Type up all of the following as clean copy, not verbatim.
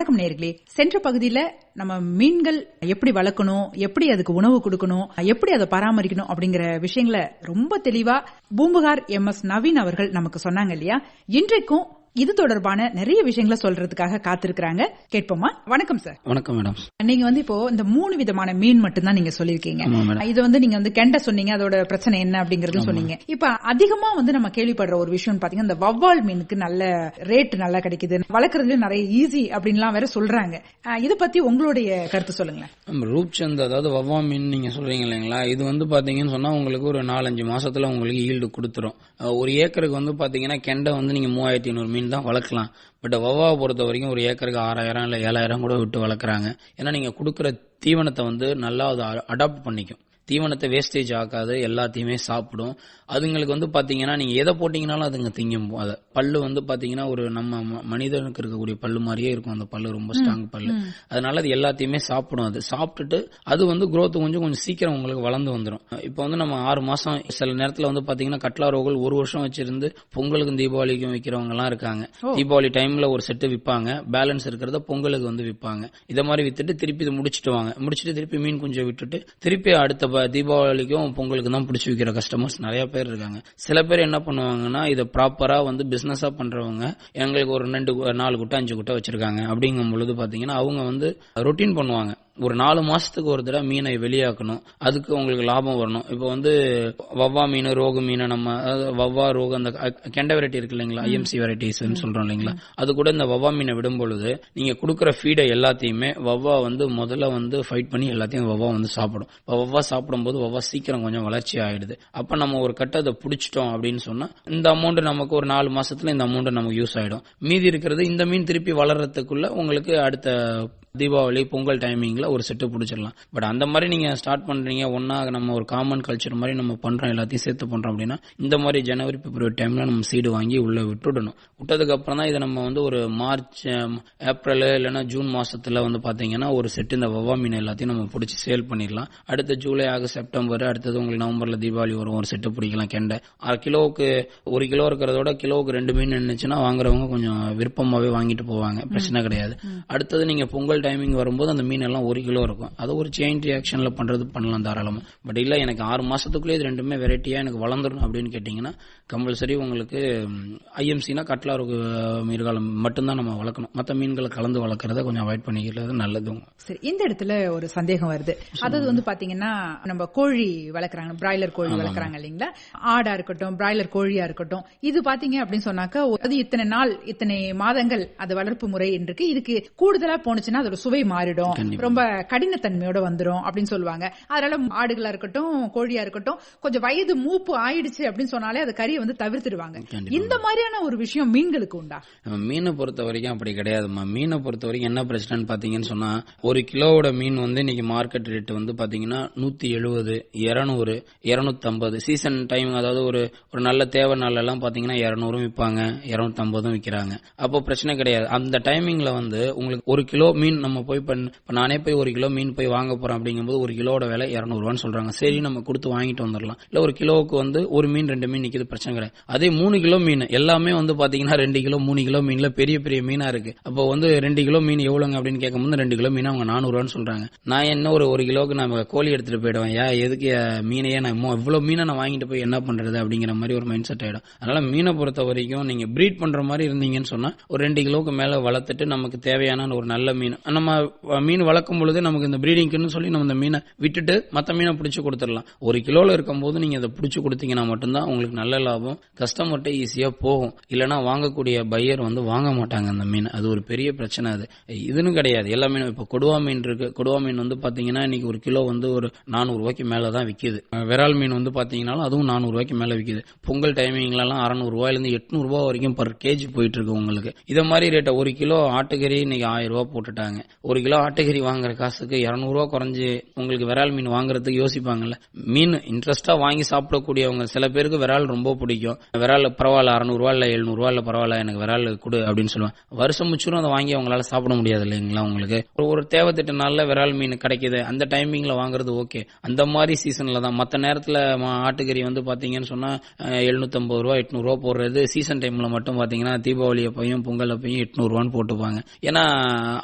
வணக்கம் நேயர்களே. சென்ற பகுதியில நம்ம மீன்கள் எப்படி வளர்க்கணும், எப்படி அதுக்கு உணவு கொடுக்கணும், எப்படி அதை பராமரிக்கணும் அப்படிங்கிற விஷயங்களை ரொம்ப தெளிவா பூம்புகார் MS நவீன் அவர்கள் நமக்கு சொன்னாங்க இல்லையா? இன்றைக்கும் இது தொடர்பான நிறைய விஷயங்களை சொல்றதுக்காக காத்திருக்கிறாங்க. கேட்போமா? வணக்கம் சார். வணக்கம் மேடம். நீங்க இப்போ இந்த 3 விதமான மீன் மட்டும்தான் நீங்க சொல்லிருக்கீங்க. இது நீங்க கெண்டை சொன்னீங்க, அதோட பிரச்சனை என்ன அப்படிங்கறது சொன்னீங்க. இப்ப அதிகமா நம்ம கேள்விப்படுற ஒரு விஷயம் பாத்தீங்கன்னா, இந்த வவ்வால் மீனுக்கு நல்ல ரேட் நல்லா கிடைக்குது, வளர்க்கறதுல நிறைய ஈஸி அப்படின்லாம் வேற சொல்றாங்க. இத பத்தி உங்களுடைய கருத்து சொல்லுங்க. ரூப்சந்த், அதாவது வவ்வா மீன் நீங்க சொல்றீங்க இல்லைங்களா, இது பாத்தீங்கன்னு சொன்னா உங்களுக்கு ஒரு 4-5 மாசத்துல உங்களுக்கு ஈல்டு கொடுத்துரும். ஒரு ஏக்கருக்கு பாத்தீங்கன்னா கெண்டை நீங்க 3500 மீன் தான் வளர்க்கலாம். பட் வவ்வாவை பொறுத்த வரைக்கும் ஒரு ஏக்கருக்கு 6000 இல்ல 7000 கூட விட்டு வளர்க்குறாங்க. ஏன்னா நீங்க கொடுக்குற தீவனத்தை நல்லா அது அடாப்ட் பண்ணிக்கும். தீவனத்தை வேஸ்டேஜ் ஆக்காது, எல்லாத்தையுமே சாப்பிடும். அதுங்களுக்கு பாத்தீங்கன்னா நீங்க எதை போட்டீங்கன்னாலும் அதுங்க திங்கும். அதை பல்லு பாத்தீங்கன்னா ஒரு நம்ம மனிதனுக்கு இருக்கக்கூடிய பல்லு மாதிரியே இருக்கும். அந்த பல்லு ரொம்ப ஸ்ட்ராங் பல்லு. அதனால அது எல்லாத்தையுமே சாப்பிடும். அது சாப்பிட்டுட்டு அது growth கொஞ்சம் சீக்கிரம் உங்களுக்கு வளர்ந்து வந்துடும். இப்போ நம்ம 6 மாசம், சில நேரத்துல பாத்தீங்கன்னா கட்லா ரோகல் 1 வருஷம் வச்சிருந்து பொங்கலுக்கும் தீபாவளிக்கும் விற்கிறவங்க எல்லாம் இருக்காங்க. தீபாவளி டைம்ல ஒரு செட்டு விற்பாங்க, பேலன்ஸ் இருக்கிறத பொங்கலுக்கு விற்பாங்க. இதை மாதிரி வித்துட்டு திருப்பி இதை முடிச்சுட்டு திருப்பி மீன் குஞ்சம் விட்டுட்டு திருப்பி அடுத்த தீபாவளிக்கும் பொங்கலுக்கு தான் பிடிச்சி விற்கிற கஸ்டமர்ஸ் நிறைய பேர் இருக்காங்க. சில பேர் என்ன பண்ணுவாங்கன்னா, இதை ப்ராப்பரா பிசினஸா பண்றவங்க எங்களுக்கு ஒரு 4 குட்டை 5 குட்டை வச்சிருக்காங்க அப்படிங்கும் பொழுது பாத்தீங்கன்னா அவங்க ரொட்டீன் பண்ணுவாங்க. ஒரு 4 மாசத்துக்கு ஒரு தடவை மீனை வெளியாக்கணும், அதுக்கு உங்களுக்கு லாபம் வரணும். இப்போ வவ்வா மீன், ரோகு மீனை வவ்வா ரோகு அந்த கெண்டை வெரைட்டி இருக்கு இல்லைங்களா, IMC வெரைட்டிஸ் சொல்றோம் இல்லைங்களா, அது கூட இந்த வவ்வா மீனை விடும் பொழுது நீங்க கொடுக்குற ஃபீடை எல்லாத்தையுமே வவ்வா முதல்ல ஃபைட் பண்ணி எல்லாத்தையும் வவ்வா சாப்பிடும். வவ்வா சாப்பிடும் போது வவ்வா சீக்கிரம் கொஞ்சம் வளர்ச்சி ஆயிடுது. அப்ப நம்ம ஒரு கட்டை அதை பிடிச்சிட்டோம் அப்படின்னு சொன்னா இந்த அமௌண்ட் நமக்கு ஒரு 4 மாசத்துல இந்த அமௌண்ட் நமக்கு யூஸ் ஆயிடும். மீதி இருக்கிறது இந்த மீன் திருப்பி வளர்றதுக்குள்ள உங்களுக்கு அடுத்த தீபாவளி பொங்கல் டைமிங்ல ஒரு செட்டு பிடிச்சிடலாம். பட் அந்த மாதிரி நீங்க ஸ்டார்ட் பண்றீங்க, ஒன்னா நம்ம ஒரு காமன் கல்ச்சர் மாதிரி நம்ம பண்றோம், எல்லாத்தையும் சேர்த்து பண்றோம் அப்படின்னா இந்த மாதிரி ஜனவரி பிப்ரவரி டைம்ல நம்ம சீடு வாங்கி உள்ள விட்டுடணும். விட்டதுக்கு அப்புறம் தான் இதை நம்ம ஒரு மார்ச் ஏப்ரல் இல்லைன்னா ஜூன் மாசத்துல பாத்தீங்கன்னா ஒரு செட்டு இந்த வவ்வா மீன் எல்லாத்தையும் நம்ம பிடிச்சி சேல் பண்ணிடலாம். அடுத்த ஜூலை ஆகஸ்ட் செப்டம்பர், அடுத்தது உங்களுக்கு நவம்பர்ல தீபாவளி வரும், ஒரு செட்டு பிடிக்கலாம். கெண்டை கிலோவுக்கு 1 கிலோ இருக்கிறதோட கிலோவுக்கு 2 மீன் இருந்துச்சுன்னா வாங்குறவங்க கொஞ்சம் விருப்பமாவே வாங்கிட்டு போவாங்க, பிரச்சனை கிடையாது. அடுத்தது நீங்க பொங்கல் டைமிங் வரும்போது அந்த மீன் எல்லாம் 1 கிலோ இருக்கும். அது ஒரு செயின் ரியாக்ஷன்ல பண்ணலாம் தாராளமா. பட் இல்ல எனக்கு 6 மாசத்துக்குள்ளே இது ரெண்டுமே வெரைட்டியா எனக்கு வளர்ந்துடும் அப்படின்னு கேட்டீங்கன்னா கம்பல்சரி உங்களுக்கு IMCனா கட்லா மீன்கள் மட்டும்தான் நம்ம வளர்க்கணும். மற்ற மீன்களை கலந்து வளர்க்கறத கொஞ்சம் அவாய்ட் பண்ணிக்கிறது நல்லது. சரி, இந்த இடத்துல ஒரு சந்தேகம் வருது. அதாவது பாத்தீங்கன்னா நம்ம கோழி வளர்க்குறாங்க, பிராய்லர் கோழி வளர்க்குறாங்க இல்லைங்களா, ஆடா இருக்கட்டும் பிராய்லர் கோழியா இருக்கட்டும், இது பாத்தீங்க அப்படின்னு சொன்னாக்கா அது இத்தனை நாள் இத்தனை மாதங்கள் அது வளர்ப்பு முறை இருக்கு. இதுக்கு கூடுதலா போனுச்சுன்னா அதோட சுவை மாறிடும், ரொம்ப கடினத்தன்மையோட வந்துரும் அப்படின்னு சொல்லுவாங்க. அதனால ஆடுகளா இருக்கட்டும் கோழியா இருக்கட்டும் கொஞ்சம் வயது மூப்பு ஆயிடுச்சு அப்படின்னு சொன்னாலே அது கறியை தவிர்த்துடுவாங்க. இந்த மாதிரியான ஒரு விஷயம் மீன்களுக்கு உண்டா? மீனை பொறுத்த வரைக்கும் அப்படி கிடையாதுமா. மீனை பொறுத்த வரைக்கும் என்ன பிரச்சனை பாத்தீங்கன்னு சொன்னா, 1 கிலோவோட மீன் இன்னைக்கு மார்க்கெட் ரேட் பாத்தீங்கன்னா 170, 200, 250 சீசன் டைம், அதாவது ஒரு நல்ல தேவை நாள் எல்லாம் பாத்தீங்கன்னா 200 விற்பாங்க, 250 விற்கிறாங்க. அப்போ பிரச்சனை கிடையாது. அந்த டைமிங்ல உங்களுக்கு 1 கிலோ மீன் நம்ம போய் நானே போய் 1 கிலோ மீன் போய் வாங்க போறேன் அப்படிங்கும்போது 1 கிலோட விலை 200 ரூபான்னு சொல்றாங்க. சரி, நம்ம கொடுத்து வாங்கிட்டு வந்துடலாம். இல்ல 1 கிலோவுக்கு 1 மீன் 2 மீன் நிக்குது, பிரச்சனை கிடையாது. அதே 3 கிலோ மீன் எல்லாமே பாத்தீங்கன்னா 2 கிலோ 3 கிலோ மீன்ல பெரிய பெரிய மீனா இருக்கு. அப்போ 2 கிலோ மீன் எவ்வளவுங்க அப்படின்னு கேட்கும்போது 2 கிலோ மீன் அவங்க 400 ரூபான்னு சொல்றாங்க. நான் என்ன ஒரு கிலோக்கு நான் கோழி எடுத்துட்டு போயிடுவேன், எதுக்கு மீனையே நான் இவ்வளவு மீனை நான் வாங்கிட்டு போய் என்ன பண்றது அப்படிங்கிற மாதிரி ஒரு மைண்ட் செட் ஆயிடும். அதனால மீனை பொறுத்த வரைக்கும் நீங்க பிரீட் பண்ற மாதிரி இருந்தீங்கன்னு சொன்னா ஒரு 2 கிலோக்கு மேல வளர்த்துட்டு நமக்கு தேவையான ஒரு நல்ல மீன் நம்ம மீன் வளர்க்கும் பொழுது நமக்கு இந்த பிரீடிங்னு சொல்லி நம்ம இந்த மீனை விட்டுட்டு மத்த மீனை பிடிச்சு கொடுத்துடலாம். 1 கிலோல இருக்கும் போது நீங்க அதை பிடிச்சு கொடுத்தீங்கன்னா மட்டும்தான் உங்களுக்கு நல்ல லாபம், கஸ்டமர்கிட்ட ஈஸியா போகும். இல்லைன்னா வாங்கக்கூடிய பையர் வாங்க மாட்டாங்க அந்த மீன். அது ஒரு பெரிய பிரச்சனை. அது இதுன்னு கிடையாது, எல்லா மீனும். இப்ப கொடுவா மீன் இருக்கு, கொடுவா மீன் பாத்தீங்கன்னா இன்னைக்கு 1 கிலோ ஒரு 400 ரூபாய்க்கு மேலதான் விக்குது. விரால் மீன் பாத்தீங்கன்னாலும் அதுவும் 400 ரூபாய்க்கு மேல விக்குது. பொங்கல் டைமிங்ல எல்லாம் 600 ரூபாயிலிருந்து 800 ரூபாய் வரைக்கும் பர் கேஜி போயிட்டு இருக்கு உங்களுக்கு. இத மாதிரி ரேட்டை 1 கிலோ ஆட்டுக்கறி இன்னைக்கு 1000 ரூபாய் போட்டுட்டாங்க. மாட்டாங்க. ஒரு கிலோ ஆட்டுக்கறி வாங்குற காசுக்கு 200 ரூபா குறைஞ்சு உங்களுக்கு விரால் மீன் வாங்குறதுக்கு யோசிப்பாங்கல்ல. மீன் இன்ட்ரெஸ்டா வாங்கி சாப்பிடக்கூடியவங்க சில பேருக்கு விரால் ரொம்ப பிடிக்கும். விரால் பரவாயில்ல 600 ரூபா இல்ல 700 ரூபா இல்ல பரவாயில்ல எனக்கு விரால் கொடு அப்படின்னு சொல்லுவாங்க. வருஷம் முச்சுரும் அதை வாங்கி அவங்களால சாப்பிட முடியாது இல்லைங்களா. உங்களுக்கு ஒரு தேவைத்திட்ட நாள்ல விரால் மீன் கிடைக்குது, அந்த டைமிங்ல வாங்குறது ஓகே. அந்த மாதிரி சீசன்ல தான். மற்ற நேரத்துல ஆட்டுக்கறி வந்து பாத்தீங்கன்னு சொன்னா 750 ரூபா 800 ரூபா போடுறது சீசன் டைம்ல மட்டும் பாத்தீங்கன்னா தீபாவளி அப்பையும் பொங்கல் அப்பையும் 800 ரூபான்னு போட்டுப்பாங்க. ஏன்னா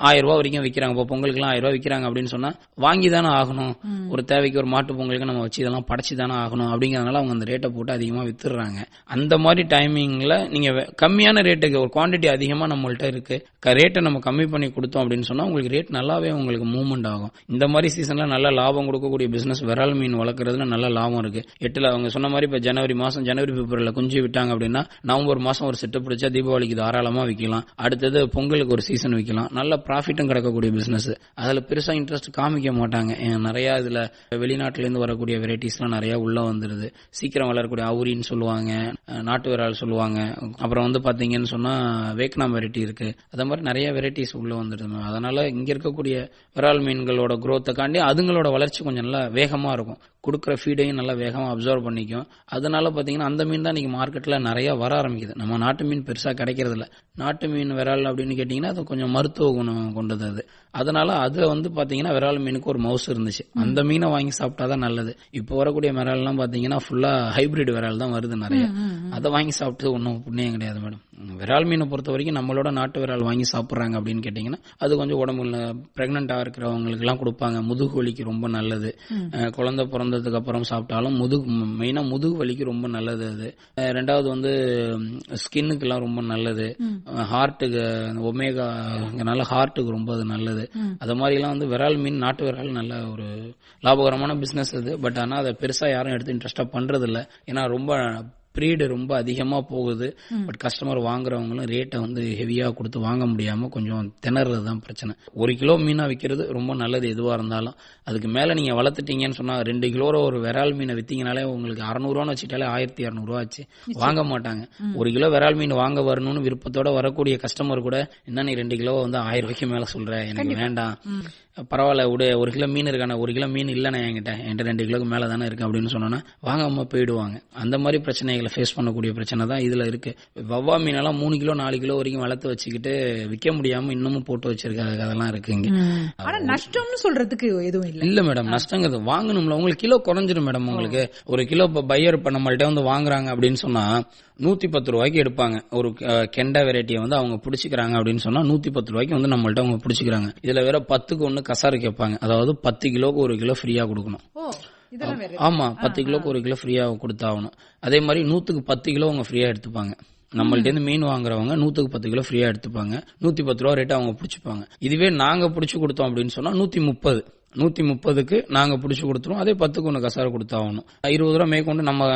1000 ரூபா வரைக்கும் விற்கிறாங்க. இப்போ பொங்கலுக்கு 1000 ரூபா விற்கிறாங்க அப்படின்னு சொன்னா வாங்கி தானே ஆகணும். ஒரு தேவைக்கு ஒரு மாட்டு பொங்கலுக்கு நம்ம வச்சு இதெல்லாம் படைச்சு தானே ஆகணும். அப்படிங்கறதுனால அவங்க அந்த ரேட்டை போட்டு அதிகமா வித்துறாங்க. அந்த மாதிரி டைமிங்ல நீங்க கம்மியான ரேட்டுக்கு ஒரு குவான்டிட்டி அதிகமா நம்மள்ட்ட இருக்கு, ரேட்டை நம்ம கம்மி பண்ணி கொடுத்தோம் அப்படின்னு சொன்னா உங்களுக்கு ரேட் நல்லாவே உங்களுக்கு மூவ்மெண்ட் ஆகும். இந்த மாதிரி சீசன்ல நல்ல லாபம் கொடுக்கக்கூடிய பிசினஸ் விரால் மீன் வளர்க்கறதுல நல்ல லாபம் இருக்கு. அவங்க சொன்ன மாதிரி இப்ப ஜனவரி பிப்ரவரியில குஞ்சு விட்டாங்க அப்படின்னா நவம்பர் மாசம் ஒரு செட்டு பிடிச்சா தீபாவளிக்கு தாராளமா விற்கலாம். அடுத்தது பொங்கலுக்கு ஒரு சீசன் விற்கலாம். நல்ல ப்ராஃபிட்டும் கிடைக்கக்கூடிய பிசினஸ். அதுல பெருசா இன்ட்ரெஸ்ட் காமிக்க மாட்டாங்க. நிறைய இதுல வெளிநாட்டுல இருந்து வரக்கூடிய வெரைட்டிஸ் எல்லாம் நிறைய உள்ள வந்துருது. சீக்கிரம் வளரக்கூடிய அவுரின்னு சொல்லுவாங்க, நாட்டு விரால் சொல்லுவாங்க. அப்புறம் வந்து பாத்தீங்கன்னு சொன்னா வேக்னாம் வெரைட்டி இருக்கு. அதே மாதிரி நிறைய வெரைட்டிஸ் உள்ள வந்துருது. அதனால இங்க இருக்கக்கூடிய விரால் மீன்களோட குரோத்துக்காண்டி அதுங்களோட வளர்ச்சி கொஞ்சம் நல்லா வேகமா இருக்கும். கொடுக்குற ஃபீடையும் நல்லா வேகமா அப்சர்வ் பண்ணிக்கும். அதனால பாத்தீங்கன்னா அந்த மீன் தான் இன்னைக்கு மார்க்கெட்ல நிறைய வர ஆரம்பிக்குது. நம்ம நாட்டு மீன் பெருசா கிடைக்கிறது இல்ல. நாட்டு மீன் விரால் அப்படின்னு கேட்டீங்கன்னா அது கொஞ்சம் மருத்துவ குணம் கொண்டது அது. அதனால அது வந்து பாத்தீங்கன்னா விரால் மீனுக்கு ஒரு மவுஸ் இருந்துச்சு. அந்த மீனை வாங்கி சாப்பிட்டாதான் நல்லது. இப்போ வரக்கூடிய விரால் எல்லாம் பாத்தீங்கன்னா ஃபுல்லா ஹைபிரிட் விரால் தான் வருது நிறைய. அதை வாங்கி சாப்பிட்டு ஒன்றும் புண்ணியம் கிடையாது மேடம். விரால் மீனை பொறுத்த வரைக்கும் நம்மளோட நாட்டு விரால் வாங்கி சாப்பிடுறாங்க அப்படின்னு கேட்டீங்கன்னா அது கொஞ்சம் உடம்புல பிரெக்னெண்டா இருக்கிறவங்களுக்கு எல்லாம் கொடுப்பாங்க. முதுகு வலிக்கு ரொம்ப நல்லது. குழந்தை பிறந்ததுக்கு அப்புறம் சாப்பிட்டாலும் மெயினா முதுகு வலிக்கு ரொம்ப நல்லது அது. ரெண்டாவது வந்து ஸ்கின்னுக்கு எல்லாம் ரொம்ப நல்லது. ஹார்ட்டுக்கு ஒமேகானால ஹார்ட்டுக்கு ரொம்ப அது நல்லது. அது மாதிரி எல்லாம் வந்து விரால் மீன் நாட்டு விரால் நல்ல ஒரு லாபகரமான பிசினஸ் அது. பட் ஆனா அதை பெருசா யாரும் எடுத்து இன்ட்ரெஸ்டா பண்றது இல்ல. ஏன்னா ரொம்ப பிரீடு ரொம்ப அதிகமா போகுது. பட் கஸ்டமர் வாங்குறவங்களும் ரேட்டை வந்து ஹெவியா கொடுத்து வாங்க முடியாம கொஞ்சம் திணறதுதான் பிரச்சனை. 1 கிலோ மீனா விற்கிறது ரொம்ப நல்லது எதுவா இருந்தாலும். அதுக்கு மேல நீங்க வளர்த்துட்டீங்கன்னு சொன்னா 2 கிலோ ஒரு விரால் மீனை வித்தீங்கனாலே உங்களுக்கு 600 ரூபான்னு வச்சுட்டாலே 1200 ரூபா ஆச்சு. வாங்க மாட்டாங்க. 1 கிலோ விரால் மீன் வாங்க வரணும்னு விருப்பத்தோட வரக்கூடிய கஸ்டமர் கூட என்ன நீ 2 கிலோ வந்து 1000 ரூபாய்க்கு மேல சொல்ற, எனக்கு வேண்டாம், பரவாயில்ல விட 1 கிலோ மீன் இருக்கான, 1 கிலோ மீன் இல்லைண்ணா என்கிட்ட 2 கிலோக்கு மேல தானே இருக்கு அப்படின்னு சொன்னோன்னா வாங்காம போயிடுவாங்க. அந்த மாதிரி பிரச்சனைகளை ஃபேஸ் பண்ணக்கூடிய பிரச்சனை தான் இதுல இருக்கு. வவ்வா மீனெல்லாம் 3 கிலோ 4 கிலோ வரைக்கும் வளர்த்து வச்சுக்கிட்டு விற்க முடியாம இன்னமும் போட்டு வச்சிருக்காங்க. அதெல்லாம் இருக்குங்க. ஆனா நஷ்டம்னு சொல்றதுக்கு எதுவும் இல்ல மேடம். நஷ்டங்கிறது வாங்கணும்ல. உங்களுக்கு கிலோ குறைஞ்சிடும் மேடம். உங்களுக்கு 1 கிலோ பையர் இப்ப நம்மள்ட்ட வந்து வாங்குறாங்க அப்படின்னு சொன்னா 110 ரூபாய்க்கு எடுப்பாங்க. ஒரு கெண்டா வெரைட்டியை வந்து அவங்க பிடிச்சிக்கிறாங்க அப்படின்னு சொன்னா 110 ரூபாய்க்கு வந்து நம்மள்ட்ட அவங்க பிடிச்சிக்கிறாங்க. இதுல வேற 10க்கு 1 கசாரு கேட்பாங்க. அதாவது 10 கிலோக்கு 1 கிலோ ஃப்ரீயா கொடுக்கணும். ஆமா, 10 கிலோக்கு 1 கிலோ ஃப்ரீயா கொடுத்தாகணும். அதே மாதிரி 100க்கு 10 கிலோ அவங்க ஃப்ரீயா எடுத்துப்பாங்க. நம்மள்ட்ட இருந்து மீன் வாங்குறவங்க 100க்கு 10 கிலோ ஃப்ரீயா எடுத்துப்பாங்க. 110 ரூபா ரேட் அவங்க பிடிச்சிப்பாங்க. இதுவே நாங்க பிடிச்சு கொடுத்தோம் அப்படின்னு சொன்னா 130க்கு நாங்க பிடிச்சு கொடுத்துருவோம். அதே 10க்கு 1 கசார கொடுத்தாகணும். 20 ரூபா மேற்கொண்டு நம்ம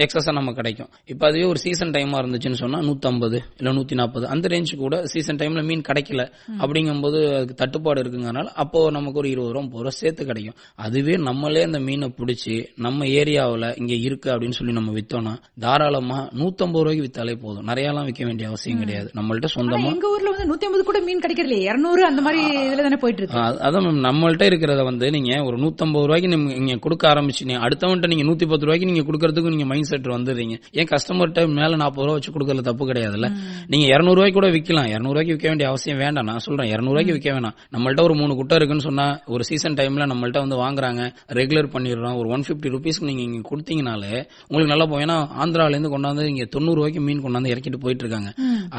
எக்ஸஸா நம்ம கிடைக்கும். இப்ப அதுவே ஒரு சீசன் டைமா இருந்துச்சுன்னு சொன்னா 150 இல்ல 140 அந்த ரேஞ்சு கூட சீசன் டைம்ல மீன் கிடைக்கல அப்படிங்கும்போது அதுக்கு தட்டுப்பாடு இருக்குங்கனால அப்போ நமக்கு ஒரு 20 ரூபா 30 ரூபா சேர்த்து கிடைக்கும். அதுவே நம்மளே அந்த மீனை பிடிச்சி நம்ம ஏரியாவில் இங்க இருக்கு அப்படின்னு சொல்லி நம்ம வித்தோம்னா தாராளமா 150 ரூபாய்க்கு வித்தாலே போதும். நிறைய எல்லாம் விற்க வேண்டிய அவசியம் கிடையாது. நம்மள்ட்ட சொந்தமா எங்க ஊர்ல வந்து 150 கூட மீன் கிடைக்கிறது 200 அந்த மாதிரி இதுல தானே போயிட்டு இருக்கு. அதான் நம்மள்ட்ட இருக்கிற வந்து நீங்க ஒரு 150 ரூபாய்க்கு நீங்க கொடுக்க ஆரம்பிச்சீங்க, அடுத்தவன்ட்ட நீங்க 110 ரூபாய்க்கு நீங்க கொடுக்கறதுக்கு நீங்க மைண்ட் செட் வந்துடுறீங்க. ஏன் கஸ்டமர்கிட்ட மேல 40 ரூபா வச்சு கொடுக்கறது தப்பு கிடையாதுல்ல. நீங்க 200 ரூபாய்க்கு கூட விற்கலாம். 200 ரூபாய்க்கு விற்க வேண்டிய அவசியம் வேண்டாம். நான் சொல்றேன் 200 ரூபாய்க்கு விற்க வேணாம். நம்மள்ட்ட ஒரு 3 குட்டை இருக்குன்னு சொன்னா ஒரு சீசன் டைம்ல நம்மள்ட்ட வந்து வாங்குறாங்க, ரெகுலர் பண்ணிடுறோம். ஒரு 150 ருபீஸ்க்கு நீங்க இங்க கொடுத்தீங்கனாலே உங்களுக்கு நல்லா போகும். ஏன்னா ஆந்திரால இருந்து கொண்டாந்து இங்க 90 ரூபாய்க்கு மீன் கொண்டாந்து இறக்கிட்டு போயிட்டு இருக்காங்க.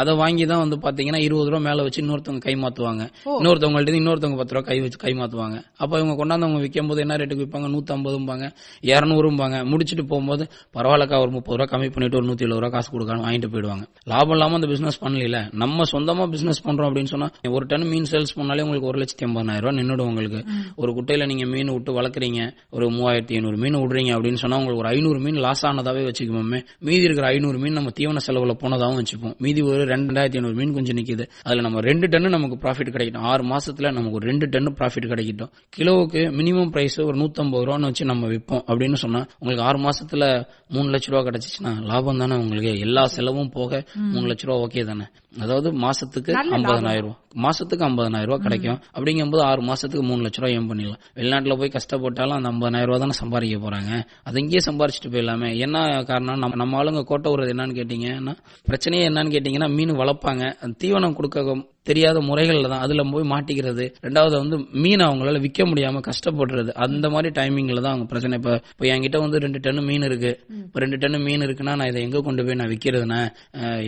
அதை வாங்கி தான் வந்து பாத்தீங்கன்னா 20 ரூபா மேல வச்சு இன்னொருத்தவங்க கை மாத்துவாங்க. இன்னொருத்தவங்கள்ட்ட இன்னொருத்தவங்க 10 ரூபா கை வச்சு கை மாத்துவாங்க. அப்ப இவங்க கொண்டாந்து அவங்க விற்கும் போது என்ன ரேட்டுக்கு விற்பாங்க? 150 200 முடிச்சுட்டு போகும்போது பரவாயில்லக்கா ஒரு 30 ரூபா கம்மி பண்ணிட்டு ஒரு 170 ரூபா காசு கொடுக்காம வாங்கிட்டு போயிடுவாங்க. லாபம் இல்லாம அந்த பிசினஸ் பண்ணல. நம்ம சொந்தமா பிசினஸ் பண்றோம் அப்படின்னு சொன்னா ஒரு டன் மீன் சேல்ஸ் பண்ணாலே உங்களுக்கு 1,80,000 ரூபாய் நின்னுடும். உங்களுக்கு ஒரு குட்டையில நீங்க மீன் விட்டு வளர்க்குறீங்க, ஒரு 3,500 மீன் விடுறீங்க அப்படின்னு சொன்னா உங்களுக்கு ஒரு 500 மீன் லாஸ் ஆனதாவே வச்சுக்குவோமே. மீதி இருக்கிற 500 மீன் நம்ம தீவன செலவுல போனதாகவும் வச்சுப்போம். மீதி ஒரு 2,500 மீன் கொஞ்சம் நிக்குது. அதுல நம்ம 2 டன் நமக்கு ப்ராஃபிட் கிடைக்கட்டும். 6 மாசத்துல நமக்கு ஒரு 2 டன் ப்ராஃபிட் கிடைக்கட்டும். கிலோவுக்கு மினிமம் பிரைஸ் ஒரு 150 ரூபான்னு வச்சு நம்ம விற்போம் அப்படின்னு சொன்னா உங்களுக்கு 6 மாசத்துல 3 லட்சம் ரூபா கிடைச்சிச்சுன்னா லாபம் தானே உங்களுக்கு. எல்லா செலவும் போக 3 லட்சம் ரூபா ஓகே தானே. அதாவது மாசத்துக்கு 50,000 ரூபாய் மாசத்துக்கு 50,000 ரூபாய் கிடைக்கும். அப்படிங்கும்போது 6 மாசத்துக்கு 3 லட்ச ரூபாய் ஏம் பண்ணிடலாம். வெளிநாட்டுல போய் கஷ்டப்பட்டாலும் அந்த 50,000 ரூபாய் தானே சம்பாதிக்க போறாங்க. அது இங்கேயே சம்பாரிச்சுட்டு போயிடலாமே. என்ன காரணம், நம்ம ஆளுங்க கோட்டை விடுறது என்னன்னு கேட்டீங்கன்னா, பிரச்சனையே என்னன்னு கேட்டீங்கன்னா, மீன் வளர்ப்பாங்க, தீவனம் கொடுக்க தெரியாத முறைகள்ல தான் அதுல போய் மாட்டிக்கிறது. ரெண்டாவது வந்து மீன் அவங்களால விற்க முடியாம கஷ்டப்படுறது. அந்த மாதிரி டைமிங்ல தான் அவங்க பிரச்சனை. இப்ப என்கிட்ட வந்து 2 டன் மீன் இருக்கு. இப்ப 2 டன் மீன் இருக்குன்னா நான் இதை எங்க கொண்டு போய் நான் விற்கிறதுனா,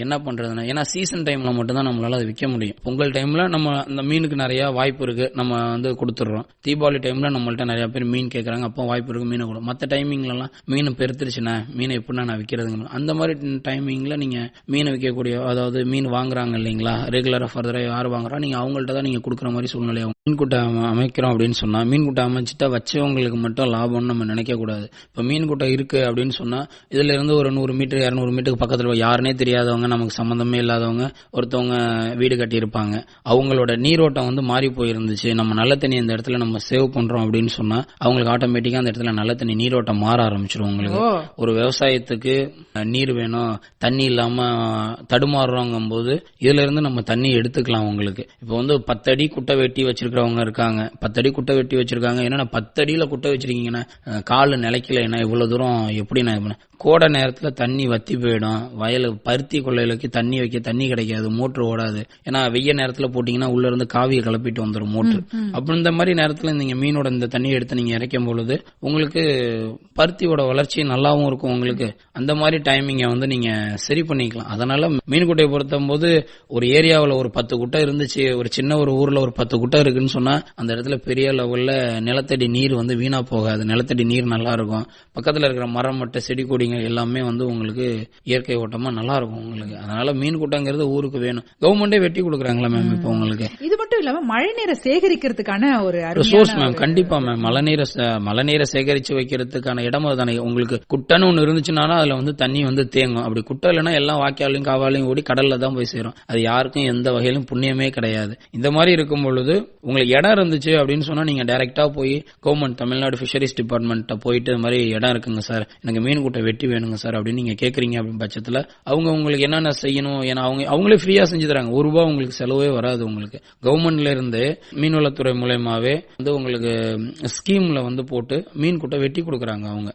என்ன பண்றதுனா? ஏன்னா சீசன் டைம்ல மட்டும் தான் நம்மளால அதை விற்க முடியும். பொங்கல் டைம்ல நம்ம அந்த மீனுக்கு நிறைய வாய்ப்பு இருக்கு, நம்ம வந்து கொடுத்துடுறோம். தீபாவளி டைம்ல நம்மள்ட்ட நிறைய பேர் மீன் கேட்கறாங்க, அப்போ வாய்ப்பு இருக்கு, மீனை கொடுக்கும். மற்ற டைமிங்ல எல்லாம் மீன் பெருத்துருச்சுன்னா மீனை எப்படின்னா நான் விற்கிறதுங்க. அந்த மாதிரி டைமிங்ல நீங்க மீனை விற்கக்கூடிய, அதாவது மீன் வாங்குறாங்க இல்லைங்களா, ரெகுலரா ஃபர்தரா யார் வாங்குறா, நீங்க அவங்கள்ட்ட தான் நீங்க கொடுக்குற மாதிரி சூழ்நிலை. மீன் கூட்டை அமைக்கிறோம் அப்படின்னு சொன்னா, மீன் கூட்டை அமைச்சிட்டா வச்சவங்களுக்கு மட்டும் லாபம்னு நம்ம நினைக்க கூடாது. இப்ப மீன் கூட்டை இருக்கு அப்படின்னு சொன்னா, இதுல இருந்து ஒரு 100 மீட்டர் 200 மீட்டருக்கு பக்கத்துல யாருனே தெரியாதவங்க, நமக்கு சம்பந்தமே இல்லாதவங்க ஒருத்தவங்க வீடு கட்டி இருப்பாங்க. அவங்களோட நீரோட்டம் வந்து மாறி போயிருந்துச்சு, நம்ம நல்ல தண்ணி இந்த இடத்துல நம்ம சேவ் பண்றோம் அப்படின்னு சொன்னா, அவங்களுக்கு ஆட்டோமேட்டிக்கா அந்த இடத்துல நல்ல தண்ணி நீரோட்டம் மாற ஆரம்பிச்சிடும். உங்களுக்கு ஒரு விவசாயத்துக்கு நீர் வேணும், தண்ணி இல்லாம தடுமாறுறோங்கும் போது இதுல இருந்து நம்ம தண்ணி எடுத்துக்கலாம். உங்களுக்கு இப்ப வந்து 10 அடி குட்டை வெட்டி வச்சிருக்கிறவங்க இருக்காங்க. 10 அடி குட்டை வெட்டி வச்சிருக்காங்க. ஏன்னா 10 அடியில குட்டை வச்சிருக்கீங்கன்னா காலு நிலைக்கல, என்ன இவ்வளவு தூரம் எப்படி நான் கோடை நேரத்துல தண்ணி வத்தி போயிடும். வயலு பருத்தி கொள்ளைகளுக்கு தண்ணி வைக்க தண்ணி கிடைக்காது, மோட்டர் ஓடாது. ஏன்னா வெய்ய நேரத்துல போட்டீங்கன்னா உள்ள இருந்து காவியை கிளப்பிட்டு வந்துடும் மோட்டர். அப்படி இந்த மாதிரி நேரத்துல நீங்க மீனோட இந்த தண்ணியை எடுத்து நீங்க இறைக்கும் பொழுது உங்களுக்கு பருத்தியோட வளர்ச்சி நல்லாவும் இருக்கும். உங்களுக்கு அந்த மாதிரி டைமிங்க வந்து நீங்க சரி பண்ணிக்கலாம். அதனால மீன் குட்டையை பொறுத்தும் போது ஒரு ஏரியாவில் ஒரு 10 குட்டை இருந்துச்சு, ஒரு சின்ன ஒரு ஊர்ல ஒரு 10 குட்டை இருக்குன்னு சொன்னா அந்த இடத்துல பெரிய லெவல்ல நிலத்தடி நீர் வந்து வீணா போகாது. நிலத்தடி நீர் நல்லா இருக்கும். பக்கத்துல இருக்கிற மரம் மட்டை செடி கொடிங்க எல்லாமே வந்து உங்களுக்கு இயற்கை ஓட்டமா நல்லா இருக்கும் உங்களுக்கு. அதனால மீன் கூட்டங்கிறது ஊருக்கு வேணும். கவர்மெண்டே வெட்டி கொடுக்குறாங்களா மேம் இப்போ உங்களுக்கு. இது மட்டும் இல்லாம மழை நீரை சேகரிக்கிறதுக்கான ஒரு சோர்ஸ் மேம். கண்டிப்பா மேம், மழைநீரை சேகரிச்சு வைக்கிறதுக்கான இடம் தானே. உங்களுக்கு குட்டைன்னு ஒண்ணு இருந்துச்சுன்னா அதுல வந்து தண்ணி வந்து தேங்கும். அப்படி குட்டை இல்லைன்னா எல்லாம் வாய்க்காலையும் காவாலையும் ஓடி கடல்ல தான் போய் சேரும். அது யாருக்கும் எந்த வகையிலும் புண்ணியமே கிடையாது. இந்த மாதிரி இருக்கும் பொழுது உங்களுக்கு இடம் இருந்துச்சு அப்படின்னு சொன்னா நீங்க டைரக்டா போய் கவர்மெண்ட் தமிழ்நாடு ஃபிஷரிஸ் டிபார்ட்மெண்ட் போயிட்டு இந்த மாதிரி இடம் இருக்குங்க சார், எனக்கு மீன் கூட்டை வெட்டி வேணுங்க சார் அப்படின்னு நீங்க கேக்குறீங்க. அப்படின்னு பட்சத்துல அவங்க உங்களுக்கு என்னென்ன செய்யணும், ஏன்னா அவங்களே ஃப்ரீயா செஞ்சு தராங்க. ₹1 உங்களுக்கு செலவே வராது. உங்களுக்கு கவர்மெண்ட்ல இருந்து மீன்வளத்துறை மூலமாவே வந்து உங்களுக்கு ஸ்கீம்ல வந்து போட்டு மீன் கூட்டை வெட்டி கொடுக்குறாங்க அவங்க.